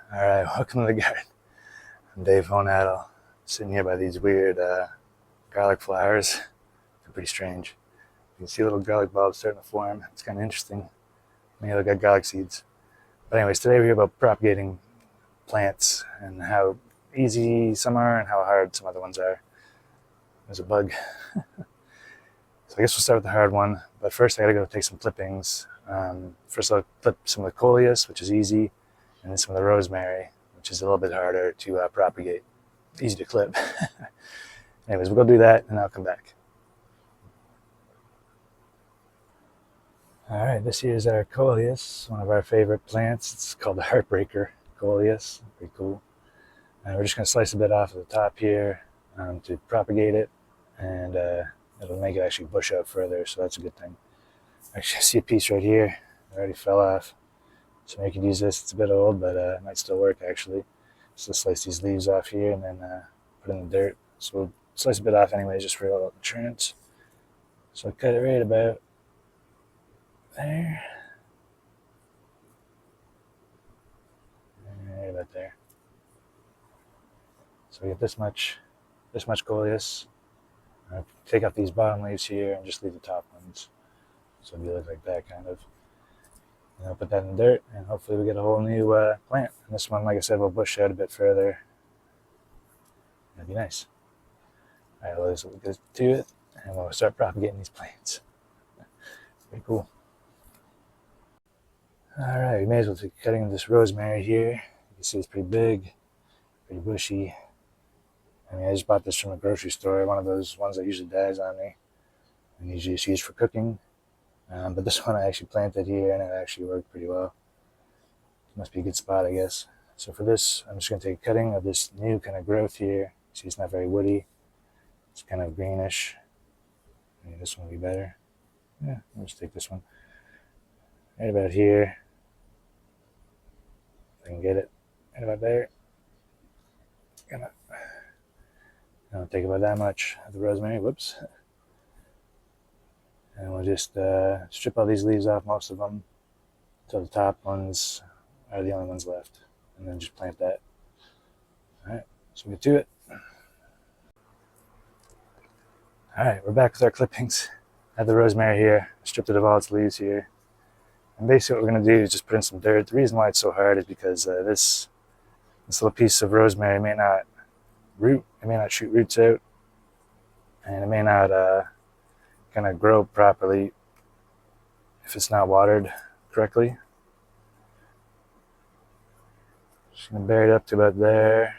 All right, welcome to the garden. I'm Dave Honaddle, sitting here by these weird garlic flowers. They're pretty strange. You can see little garlic bulbs starting to form. It's kind of interesting. Maybe they got garlic seeds. But anyways, today we're here about propagating plants and how easy some are and how hard some other ones are. There's a bug. So I guess we'll start with the hard one. But first I gotta go take some clippings. First I'll clip some of the coleus, which is easy, and then some of the rosemary, which is a little bit harder to propagate. Easy to clip. Anyways, we'll go do that and I'll come back. All right, this here is our coleus, one of our favorite plants. It's called the heartbreaker coleus. Pretty cool. We're just going to slice a bit off of the top here to propagate it, and it'll make it actually bush out further, so that's a good thing. Actually, I see a piece right here. It already fell off, so you can use this. It's a bit old, but it might still work actually. So slice these leaves off here and then put in the dirt. So we'll slice a bit off anyways, just for a little insurance. So I cut it right about there. And right about there. So we get this much coleus. Take out these bottom leaves here and just leave the top ones. So it'll look like that kind of. And I'll put that in the dirt, and hopefully we get a whole new plant. And this one, like I said, will bush out a bit further. That'd be nice. All right, well, let's get to it, and we'll start propagating these plants. Pretty cool. All right, we may as well be cutting this rosemary here. You can see it's pretty big, pretty bushy. I mean, I just bought this from a grocery store, one of those ones that usually dies on me, and usually it's used for cooking. But this one I actually planted here, and it actually worked pretty well. Must be a good spot, I guess. So for this, I'm just going to take a cutting of this new kind of growth here. See, it's not very woody. It's kind of greenish. Maybe this one will be better. Yeah, I'll just take this one. Right about here. If I can get it. Right about there. I don't take about that much of the rosemary. Whoops. And we'll just strip all these leaves off, most of them, until the top ones are the only ones left. And then just plant that. All right, so we'll get to it. All right, we're back with our clippings. I have the rosemary here. I stripped it of all its leaves here. And basically what we're going to do is just put in some dirt. The reason why it's so hard is because this little piece of rosemary may not root. It may not shoot roots out. And it may not kind of grow properly if it's not watered correctly. Just going to bury it up to about there.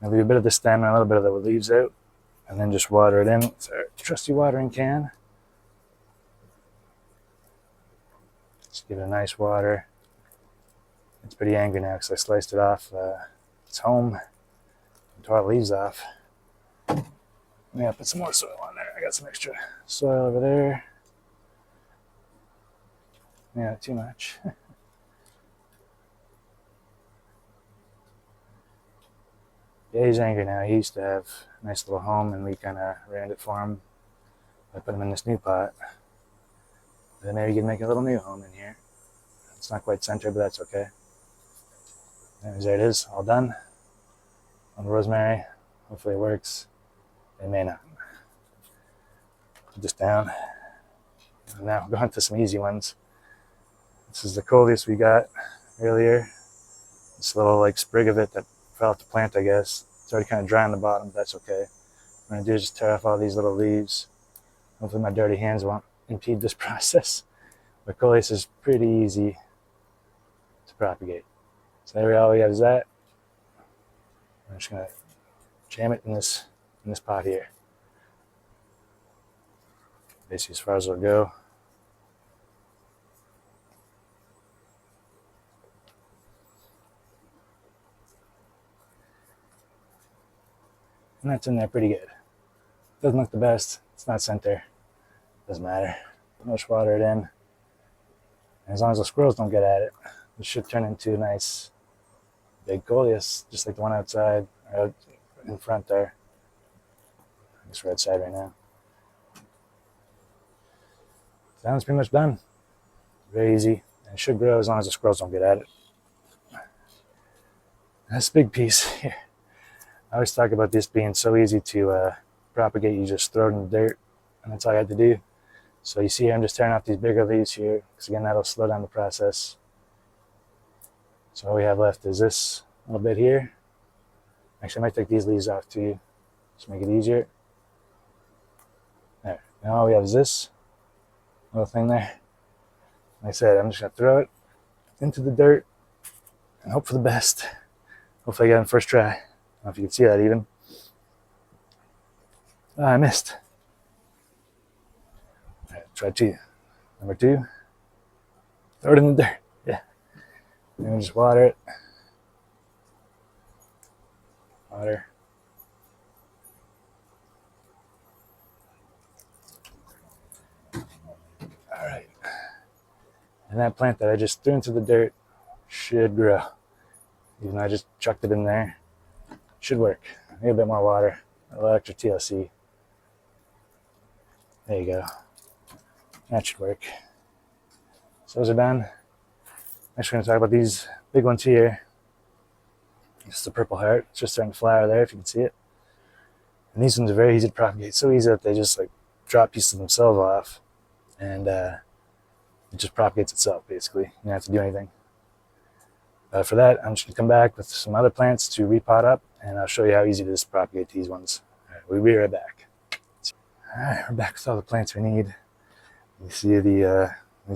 I'll leave a bit of the stem and a little bit of the leaves out, and then just water it in with our trusty watering can. Just give it a nice water. It's pretty angry now because I sliced it off its home and tore the leaves off. Yeah, put some more soil on there. I got some extra soil over there. Yeah, too much. Yeah, he's angry now. He used to have a nice little home, and we kind of ruined it for him. I put him in this new pot. Then maybe he can make a little new home in here. It's not quite centered, but that's okay. Anyways, there it is, all done. On the rosemary. Hopefully it works. It may not. Put this down. And now we'll go on to some easy ones. This is the coleus we got earlier. This little like sprig of it that fell off the plant, I guess. It's already kind of dry on the bottom, but that's okay. What I'm going to do is just tear off all these little leaves. Hopefully my dirty hands won't impede this process. But coleus is pretty easy to propagate. So there all we have is that. I'm just going to jam it in this pot here. Basically as far as it'll go. And that's in there pretty good. Doesn't look the best. It's not center. Doesn't matter. Much water it in. And as long as the squirrels don't get at it, it should turn into a nice big coleus, just like the one outside, or out in front there. I guess we're outside right now. So that's pretty much done. Very easy. And it should grow as long as the squirrels don't get at it. That's a big piece here. I always talk about this being so easy to propagate. You just throw it in the dirt, and that's all you have to do. So you see here, I'm just tearing off these bigger leaves here, because again, that'll slow down the process. So all we have left is this little bit here. Actually, I might take these leaves off too, just make it easier. There. Now all we have is this little thing there. Like I said, I'm just going to throw it into the dirt and hope for the best. Hopefully I get it on first try. I don't know if you can see that even. Oh, I missed. All right, try two. Number two. Throw it in the dirt. Yeah. And we just water it. Water. All right. And that plant that I just threw into the dirt should grow. Even though I just chucked it in there. Should work. Maybe a bit more water. A little extra TLC. There you go. That should work. So those are done. Next we're going to talk about these big ones here. This is the purple heart. It's just starting to flower there if you can see it. And these ones are very easy to propagate. So easy that they just like drop pieces of themselves off. And it just propagates itself basically. You don't have to do anything. For that, I'm just going to come back with some other plants to repot up. And I'll show you how easy it is to propagate these ones. All right, we'll be right back. All right, we're back with all the plants we need. You see these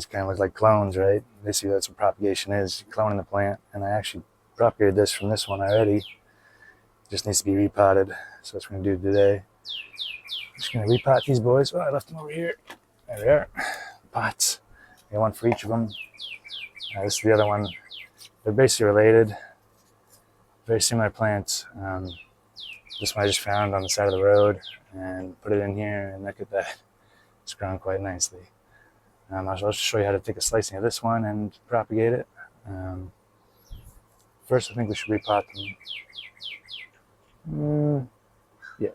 kind of look like clones, right? Basically that's what propagation is, cloning the plant. And I actually propagated this from this one already. It just needs to be repotted. So that's what we're going to do today. I'm just going to repot these boys. Oh, I left them over here. There they are. Pots. I got one for each of them. This is the other one. They're basically related. Very similar plants. This one I just found on the side of the road and put it in here, and look at that. It's grown quite nicely. I'll just show you how to take a slicing of this one and propagate it. First, I think we should repot them. Yeah,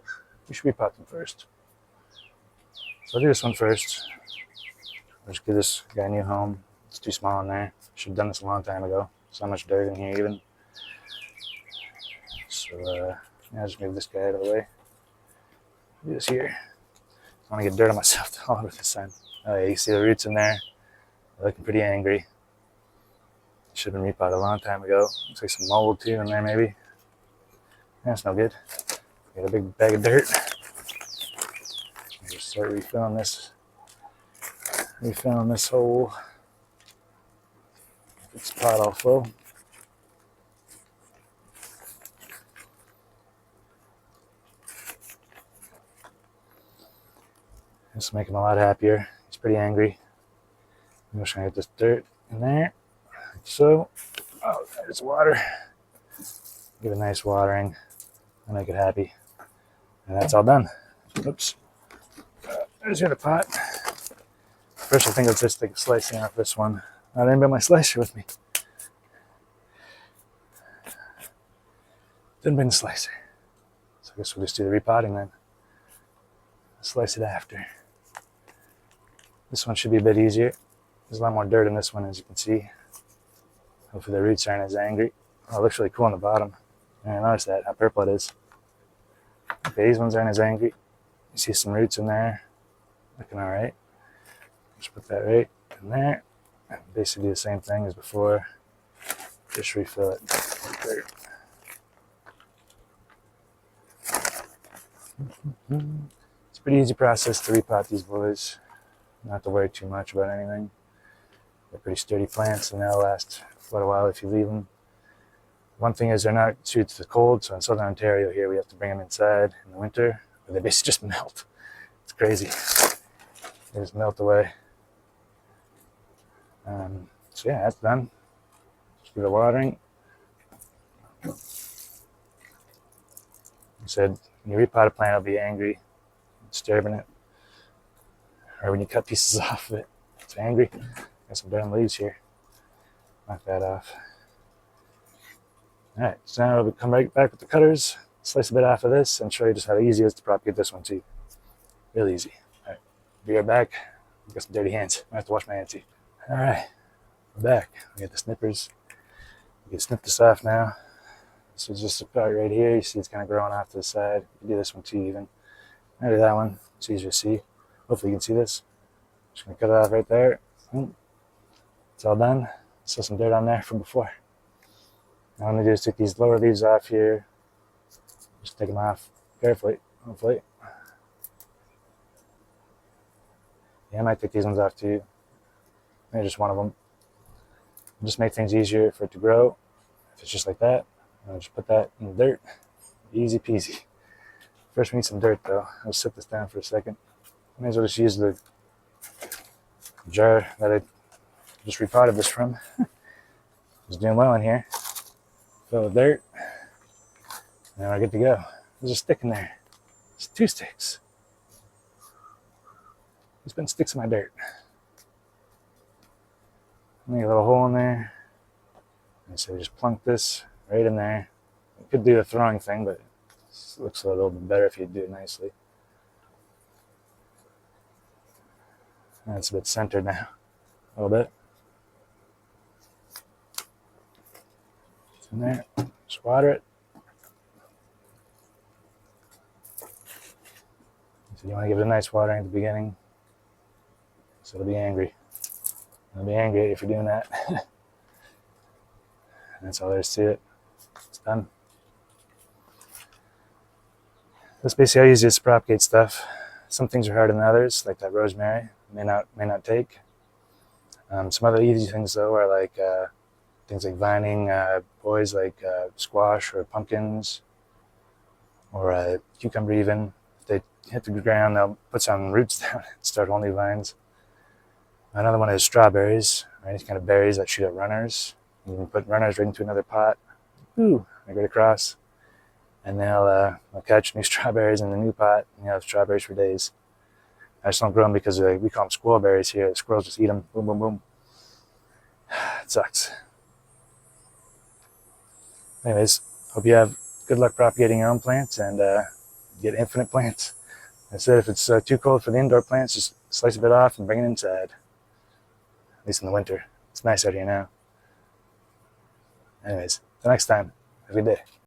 we should repot them first. So I'll do this one first. I'll just give this guy a new home. It's too small in there. Should have done this a long time ago. So much dirt in here even. So yeah, I'll just move this guy out of the way. Do this here. I want to get dirt on myself all over this time. Oh yeah, you see the roots in there. They're looking pretty angry. Should have been repotted a long time ago. Looks like some mold too in there maybe. That's no good. Got a big bag of dirt. Just start refilling this hole. This pot all full. This will make him a lot happier. He's pretty angry. I'm just gonna get this dirt in there, like so. Oh, there's water. Give it a nice watering and make it happy. And that's all done. Oops. There's the other pot. First, I think let's just take a slicing off this one. I didn't bring my slicer with me. Didn't bring the slicer. So I guess we'll just do the repotting then. Slice it after. This one should be a bit easier. There's a lot more dirt in this one, as you can see. Hopefully the roots aren't as angry. Oh, it looks really cool on the bottom. I didn't notice that, how purple it is. Okay, these ones aren't as angry. You see some roots in there. Looking all right. Just put that right in there. And basically do the same thing as before. Just refill it with dirt. It's a pretty easy process to repot these boys. Not to worry too much about anything. They're pretty sturdy plants and they'll last quite a while if you leave them. One thing is they're not suited to the cold, so in southern Ontario here we have to bring them inside in the winter, or they basically just melt. It's crazy. They just melt away. So yeah, that's done. Just give it watering. I said, when you repot a plant, it'll be angry, disturbing it. Or when you cut pieces off of it, it's angry. Got some brown leaves here. Knock that off. All right, so now we'll come right back with the cutters, slice a bit off of this, and show you just how easy it is to propagate this one too. Real easy. All right, be right back. I've got some dirty hands. I have to wash my hands too. All right, we're back. We got the snippers. We can snip this off now. This is just about right here. You see it's kind of growing off to the side. You can do this one too even. I do that one. It's easier to see. Hopefully you can see this. Just going to cut it off right there. It's all done. Still some dirt on there from before. Now what I'm going to do is take these lower leaves off here. Just take them off carefully, hopefully. Yeah, I might take these ones off too. Maybe just one of them. Just make things easier for it to grow. If it's just like that, I'll just put that in the dirt. Easy peasy. First we need some dirt though. I'll set this down for a second. May as well just use the jar that I just repotted this from. It's doing well in here. Fill with dirt. Now we're good to go. There's a stick in there. It's 2 sticks. There's been sticks in my dirt. Make a little hole in there. And so we just plunk this right in there. You could do a throwing thing, but it looks a little bit better if you do it nicely. And it's a bit centered now. A little bit. It's in there. Just water it. So you want to give it a nice watering at the beginning. So it'll be angry. It'll be angry if you're doing that. That's all there is to it. It's done. That's basically how I use this to propagate stuff. Some things are harder than others, like that rosemary. May not take. Some other easy things though are like things like vining, boys like squash or pumpkins, or cucumber even. If they hit the ground, they'll put some roots down and start whole new vines. Another one is strawberries, right? These kind of berries that shoot at runners. You can put runners right into another pot. Ooh, right across. And they'll catch new strawberries in the new pot, and you have strawberries for days. I just don't grow them because we call them squirrel berries here. The squirrels just eat them. Boom, boom, boom. It sucks. Anyways, hope you have good luck propagating your own plants and get infinite plants. I said if it's too cold for the indoor plants, just slice a bit off and bring it inside. At least in the winter. It's nice out here now. Anyways, till next time, have a good day.